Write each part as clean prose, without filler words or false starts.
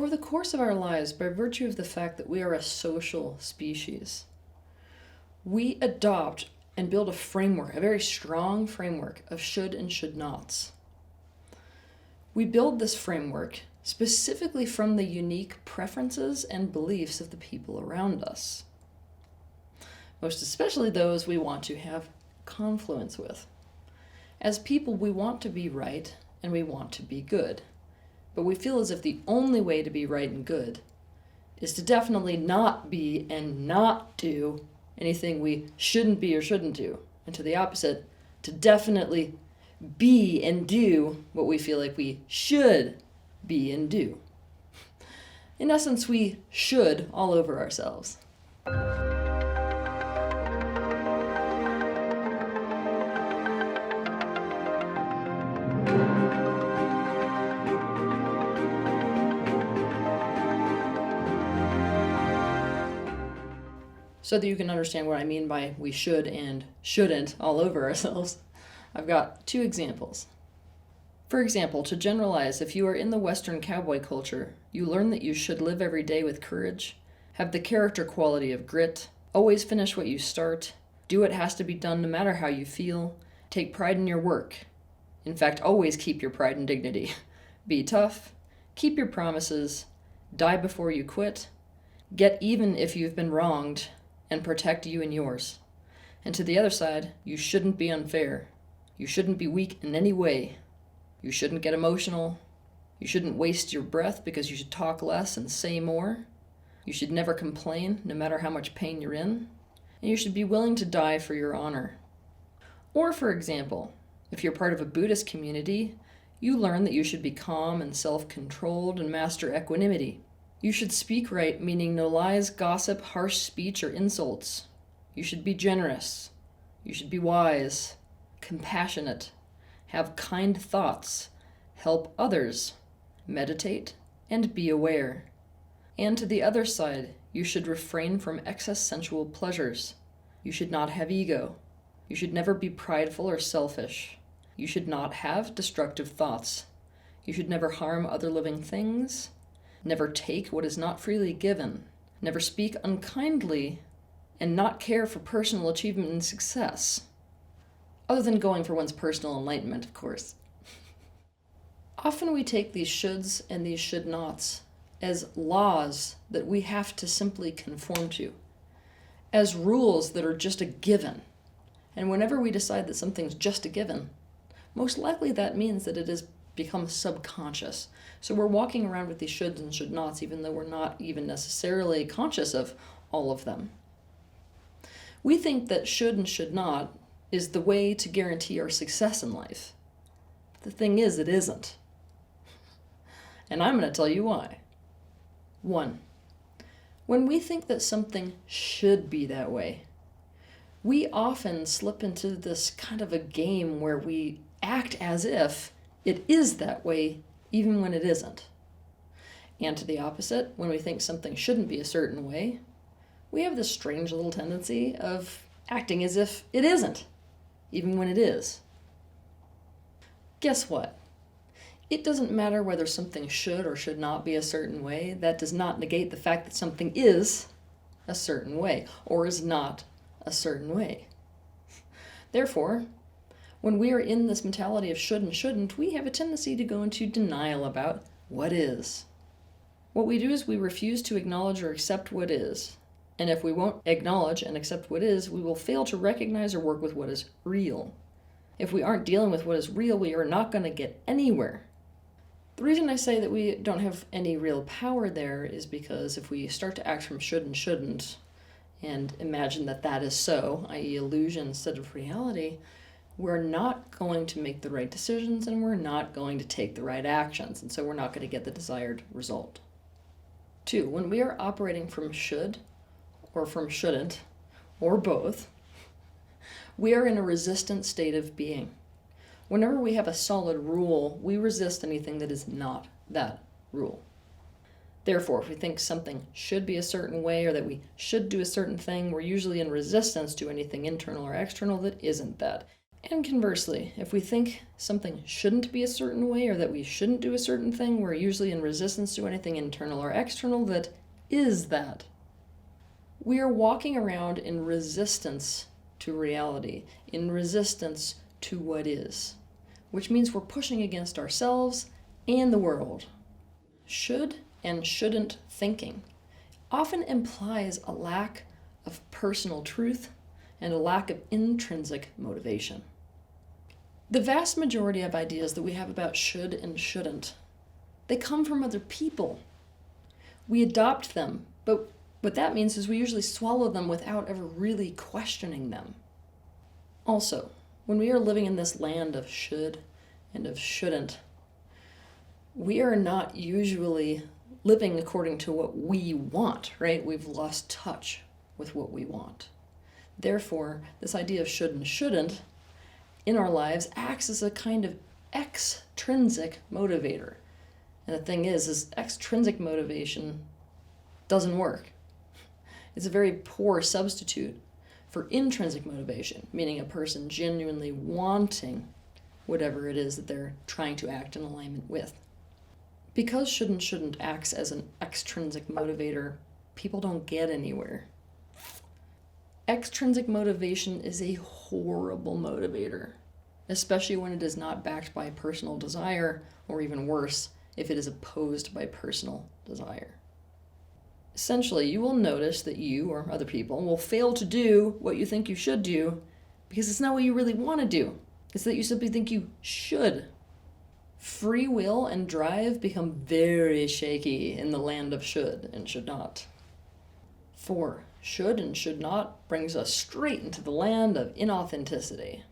Over the course of our lives, by virtue of the fact that we are a social species, we adopt and build a framework, a very strong framework of should and should nots. We build this framework specifically from the unique preferences and beliefs of the people around us, most especially those we want to have confluence with. As people, we want to be right and we want to be good, but we feel as if the only way to be right and good is to definitely not be and not do anything we shouldn't be or shouldn't do, and to the opposite, to definitely be and do what we feel like we should be and do. In essence, we should all over ourselves. So that you can understand what I mean by we should and shouldn't all over ourselves, I've got two examples. For example, to generalize, if you are in the Western cowboy culture, you learn that you should live every day with courage, have the character quality of grit, always finish what you start, do what has to be done no matter how you feel, take pride in your work. In fact, always keep your pride and dignity. Be tough, keep your promises, die before you quit, get even if you've been wronged, and protect you and yours. And to the other side, you shouldn't be unfair. You shouldn't be weak in any way. You shouldn't get emotional. You shouldn't waste your breath because you should talk less and say more. You should never complain, no matter how much pain you're in. And you should be willing to die for your honor. Or, for example, if you're part of a Buddhist community, you learn that you should be calm and self-controlled and master equanimity. You should speak right, meaning no lies, gossip, harsh speech, or insults. You should be generous. You should be wise, compassionate, have kind thoughts, help others, meditate, and be aware. And to the other side, you should refrain from excess sensual pleasures. You should not have ego. You should never be prideful or selfish. You should not have destructive thoughts. You should never harm other living things. Never take what is not freely given, never speak unkindly, and not care for personal achievement and success. Other than going for one's personal enlightenment, of course. Often we take these shoulds and these should nots as laws that we have to simply conform to, as rules that are just a given. And whenever we decide that something's just a given, most likely that means that it has become subconscious. So we're walking around with these shoulds and should nots even though we're not even necessarily conscious of all of them. We think that should and should not is the way to guarantee our success in life. But the thing is, it isn't. And I'm going to tell you why. 1. When we think that something should be that way, we often slip into this kind of a game where we act as if it is that way even when it isn't. And to the opposite, when we think something shouldn't be a certain way, we have this strange little tendency of acting as if it isn't, even when it is. Guess what? It doesn't matter whether something should or should not be a certain way. That does not negate the fact that something is a certain way or is not a certain way. Therefore, when we are in this mentality of should and shouldn't, we have a tendency to go into denial about what is. What we do is we refuse to acknowledge or accept what is. And if we won't acknowledge and accept what is, we will fail to recognize or work with what is real. If we aren't dealing with what is real, we are not going to get anywhere. The reason I say that we don't have any real power there is because if we start to act from should and shouldn't and imagine that that is so, i.e. illusion instead of reality, we're not going to make the right decisions and we're not going to take the right actions, and so we're not going to get the desired result. 2, when we are operating from should or from shouldn't, or both, we are in a resistant state of being. Whenever we have a solid rule, we resist anything that is not that rule. Therefore, if we think something should be a certain way or that we should do a certain thing, we're usually in resistance to anything internal or external that isn't that. And conversely, if we think something shouldn't be a certain way or that we shouldn't do a certain thing, we're usually in resistance to anything internal or external that is that. We are walking around in resistance to reality, in resistance to what is, which means we're pushing against ourselves and the world. Should and shouldn't thinking often implies a lack of personal truth and a lack of intrinsic motivation. The vast majority of ideas that we have about should and shouldn't, they come from other people. We adopt them, but what that means is we usually swallow them without ever really questioning them. Also, when we are living in this land of should and of shouldn't, we are not usually living according to what we want, right? We've lost touch with what we want. Therefore, this idea of should and shouldn't in our lives acts as a kind of extrinsic motivator. And the thing is extrinsic motivation doesn't work. It's a very poor substitute for intrinsic motivation, meaning a person genuinely wanting whatever it is that they're trying to act in alignment with. Because should and shouldn't acts as an extrinsic motivator, people don't get anywhere. Extrinsic motivation is a horrible motivator, especially when it is not backed by personal desire, or even worse, if it is opposed by personal desire. Essentially, you will notice that you or other people will fail to do what you think you should do because it's not what you really want to do. It's that you simply think you should. Free will and drive become very shaky in the land of should and should not. 4. Should and should not brings us straight into the land of inauthenticity.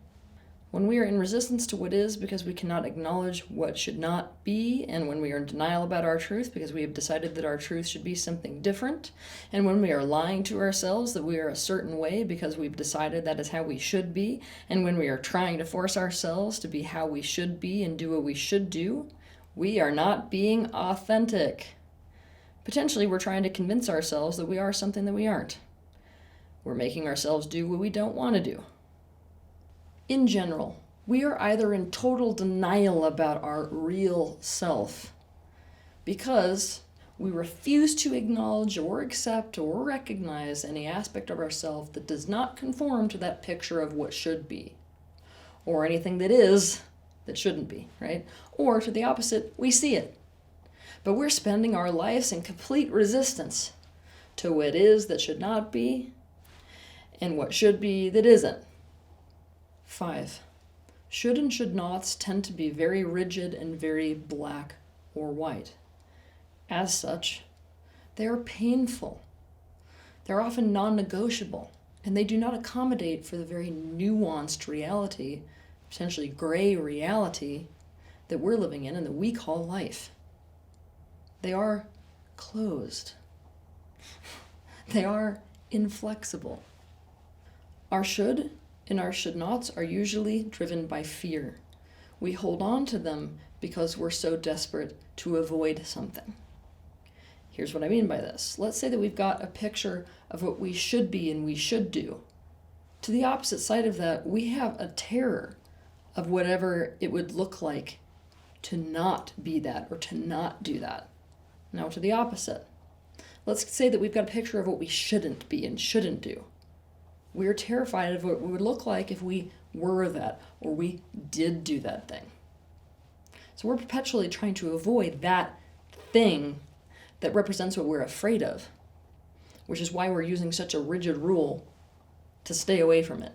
When we are in resistance to what is because we cannot acknowledge what should not be, and when we are in denial about our truth because we have decided that our truth should be something different, and when we are lying to ourselves that we are a certain way because we've decided that is how we should be, and when we are trying to force ourselves to be how we should be and do what we should do, we are not being authentic. Potentially, we're trying to convince ourselves that we are something that we aren't. We're making ourselves do what we don't want to do. In general, we are either in total denial about our real self because we refuse to acknowledge or accept or recognize any aspect of ourself that does not conform to that picture of what should be, or anything that is that shouldn't be, right? Or to the opposite, we see it. But we're spending our lives in complete resistance to what is that should not be and what should be that isn't. 5. Should and should nots tend to be very rigid and very black or white. As such, they are painful. They're often non-negotiable, and they do not accommodate for the very nuanced reality, potentially gray reality, that we're living in and that we call life. They are closed. They are inflexible. Our should and our should nots are usually driven by fear. We hold on to them because we're so desperate to avoid something. Here's what I mean by this. Let's say that we've got a picture of what we should be and we should do. To the opposite side of that, we have a terror of whatever it would look like to not be that or to not do that. Now to the opposite. Let's say that we've got a picture of what we shouldn't be and shouldn't do. We're terrified of what it would look like if we were that or we did do that thing. So we're perpetually trying to avoid that thing that represents what we're afraid of, which is why we're using such a rigid rule to stay away from it.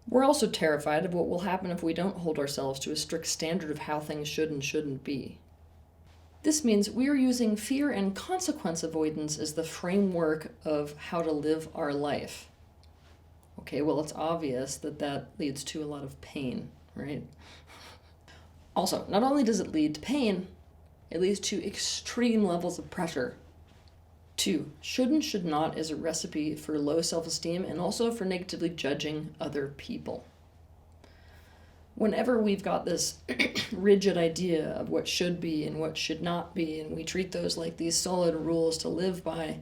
We're also terrified of what will happen if we don't hold ourselves to a strict standard of how things should and shouldn't be. This means we are using fear and consequence avoidance as the framework of how to live our life. Okay, well, it's obvious that that leads to a lot of pain, right? Also, not only does it lead to pain, it leads to extreme levels of pressure. 2, should and should not is a recipe for low self-esteem and also for negatively judging other people. Whenever we've got this rigid idea of what should be and what should not be, and we treat those like these solid rules to live by,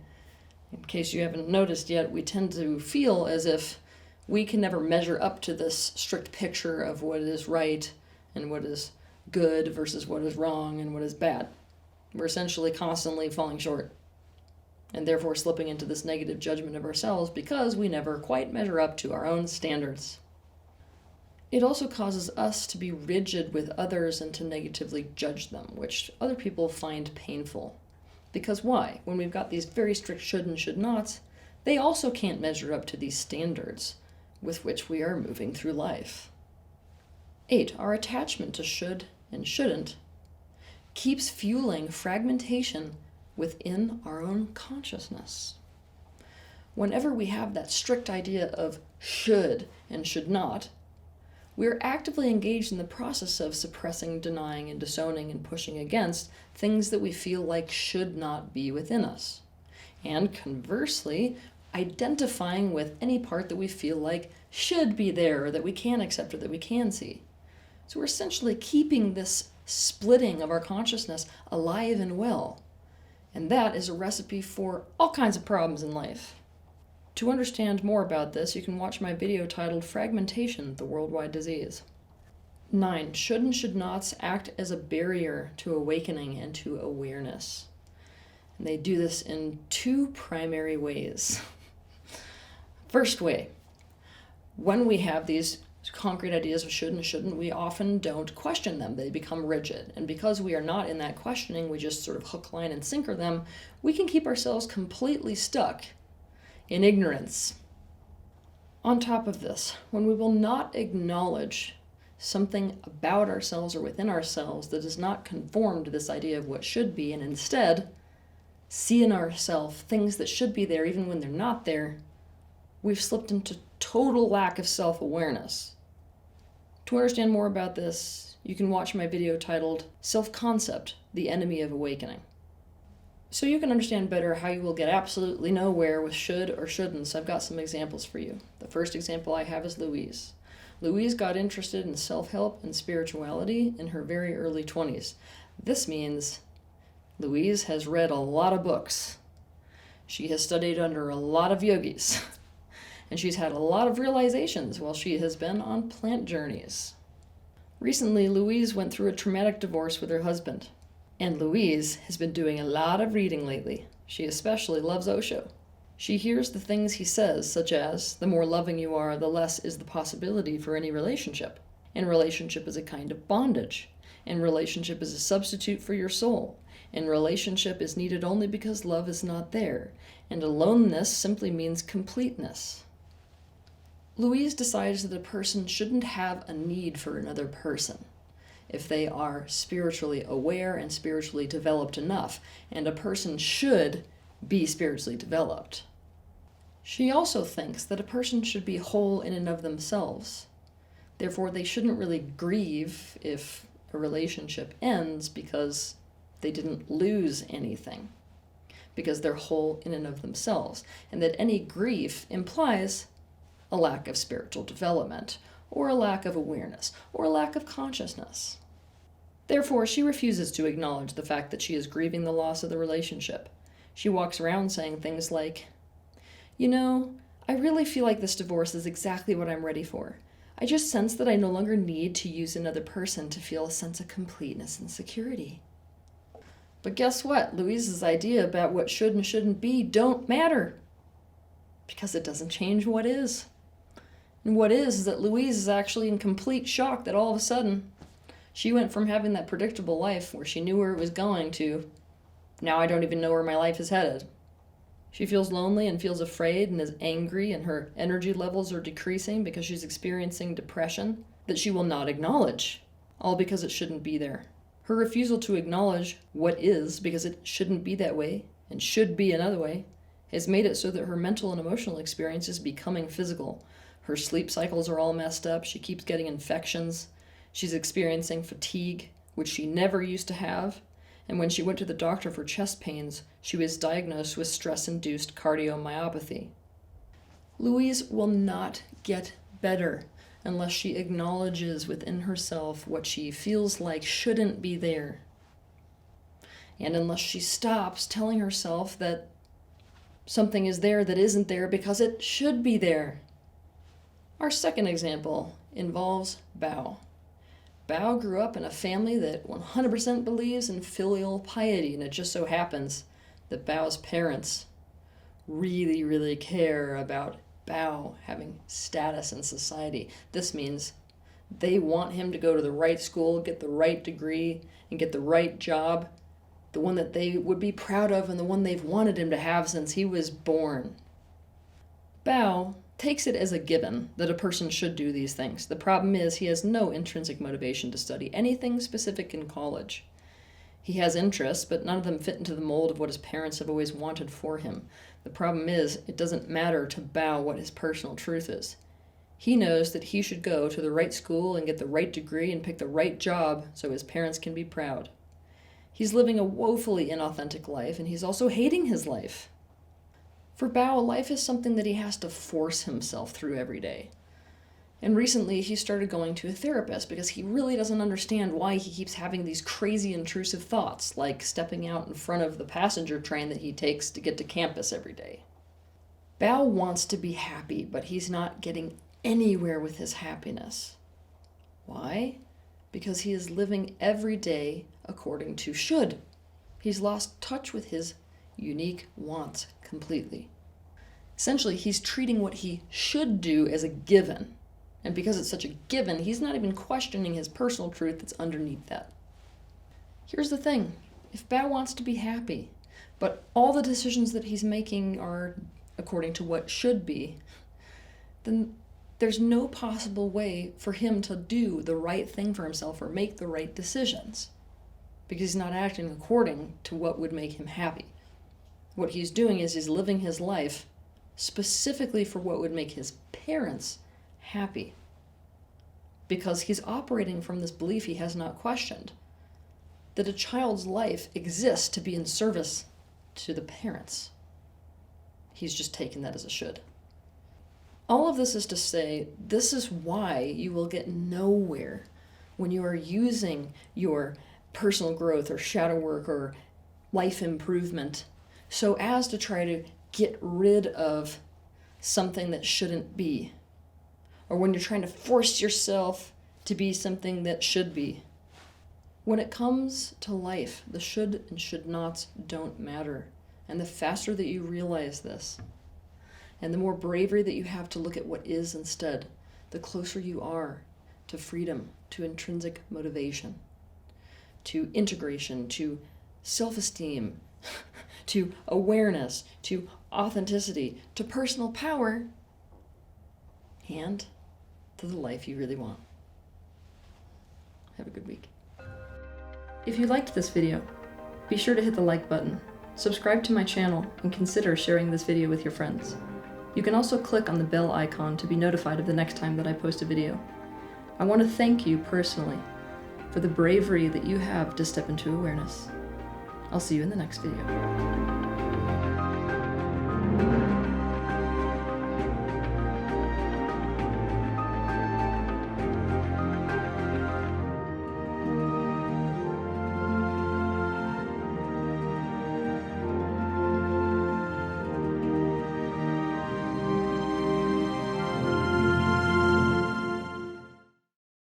in case you haven't noticed yet, we tend to feel as if We can never measure up to this strict picture of what is right and what is good versus what is wrong and what is bad. We're essentially constantly falling short, and therefore slipping into this negative judgment of ourselves because we never quite measure up to our own standards. It also causes us to be rigid with others and to negatively judge them, which other people find painful. Because why? When we've got these very strict should and should nots, they also can't measure up to these standards with which we are moving through life. 8. Our attachment to should and shouldn't keeps fueling fragmentation within our own consciousness. Whenever we have that strict idea of should and should not, we're actively engaged in the process of suppressing, denying, and disowning and pushing against things that we feel like should not be within us. And conversely, identifying with any part that we feel like should be there, or that we can accept, or that we can see. So we're essentially keeping this splitting of our consciousness alive and well. And that is a recipe for all kinds of problems in life. To understand more about this, you can watch my video titled Fragmentation, the Worldwide Disease. 9. Should and should nots act as a barrier to awakening and to awareness. And they do this in 2 primary ways. First way, when we have these concrete ideas of should and shouldn't, we often don't question them. They become rigid. And because we are not in that questioning, we just sort of hook, line, and sinker them, we can keep ourselves completely stuck in ignorance. On top of this, when we will not acknowledge something about ourselves or within ourselves that does not conform to this idea of what should be, and instead see in ourselves things that should be there even when they're not there, we've slipped into total lack of self-awareness. To understand more about this, you can watch my video titled Self-Concept, the Enemy of Awakening. So you can understand better how you will get absolutely nowhere with should or shouldn'ts, I've got some examples for you. The first example I have is Louise. Louise got interested in self-help and spirituality in her very early 20s. This means Louise has read a lot of books. She has studied under a lot of yogis. And she's had a lot of realizations while she has been on plant journeys. Recently, Louise went through a traumatic divorce with her husband. And Louise has been doing a lot of reading lately. She especially loves Osho. She hears the things he says, such as, the more loving you are, the less is the possibility for any relationship. And relationship is a kind of bondage. And relationship is a substitute for your soul. And relationship is needed only because love is not there. And aloneness simply means completeness. Louise decides that a person shouldn't have a need for another person if they are spiritually aware and spiritually developed enough, and a person should be spiritually developed. She also thinks that a person should be whole in and of themselves. Therefore, they shouldn't really grieve if a relationship ends because they didn't lose anything, because they're whole in and of themselves, and that any grief implies a lack of spiritual development, or a lack of awareness, or a lack of consciousness. Therefore, she refuses to acknowledge the fact that she is grieving the loss of the relationship. She walks around saying things like, "You know, I really feel like this divorce is exactly what I'm ready for. I just sense that I no longer need to use another person to feel a sense of completeness and security." But guess what? Louise's idea about what should and shouldn't be don't matter, because it doesn't change what is. And what is that Louise is actually in complete shock that all of a sudden she went from having that predictable life where she knew where it was going to, now I don't even know where my life is headed. She feels lonely and feels afraid and is angry, and her energy levels are decreasing because she's experiencing depression that she will not acknowledge, all because it shouldn't be there. Her refusal to acknowledge what is, because it shouldn't be that way and should be another way, has made it so that her mental and emotional experience is becoming physical. Her sleep cycles are all messed up. She keeps getting infections. She's experiencing fatigue, which she never used to have. And when she went to the doctor for chest pains, she was diagnosed with stress-induced cardiomyopathy. Louise will not get better unless she acknowledges within herself what she feels like shouldn't be there. And unless she stops telling herself that something is there that isn't there because it should be there. Our second example involves Bao. Bao grew up in a family that 100% believes in filial piety, and it just so happens that Bao's parents really care about Bao having status in society. This means they want him to go to the right school, get the right degree, and get the right job, the one that they would be proud of and the one they've wanted him to have since he was born. Bao takes it as a given that a person should do these things. The problem is he has no intrinsic motivation to study anything specific in college. He has interests, but none of them fit into the mold of what his parents have always wanted for him. The problem is, it doesn't matter to Bao what his personal truth is. He knows that he should go to the right school and get the right degree and pick the right job so his parents can be proud. He's living a woefully inauthentic life, and he's also hating his life. For Bao, life is something that he has to force himself through every day. And recently, he started going to a therapist because he really doesn't understand why he keeps having these crazy intrusive thoughts, like stepping out in front of the passenger train that he takes to get to campus every day. Bao wants to be happy, but he's not getting anywhere with his happiness. Why? Because he is living every day according to should. He's lost touch with his unique wants completely. Essentially, he's treating what he should do as a given. And because it's such a given, he's not even questioning his personal truth that's underneath that. Here's the thing. If Bao wants to be happy, but all the decisions that he's making are according to what should be, then there's no possible way for him to do the right thing for himself or make the right decisions, because he's not acting according to what would make him happy. What he's doing is he's living his life specifically for what would make his parents happy, because he's operating from this belief he has not questioned, that a child's life exists to be in service to the parents. He's just taken that as a should. All of this is to say, this is why you will get nowhere when you are using your personal growth or shadow work or life improvement so as to try to get rid of something that shouldn't be, or when you're trying to force yourself to be something that should be. When it comes to life, the should and should nots don't matter. And the faster that you realize this, and the more bravery that you have to look at what is instead, the closer you are to freedom, to intrinsic motivation, to integration, to self-esteem, to awareness, to authenticity, to personal power, and to the life you really want. Have a good week. If you liked this video, be sure to hit the like button, subscribe to my channel, and consider sharing this video with your friends. You can also click on the bell icon to be notified of the next time that I post a video. I want to thank you personally for the bravery that you have to step into awareness. I'll see you in the next video.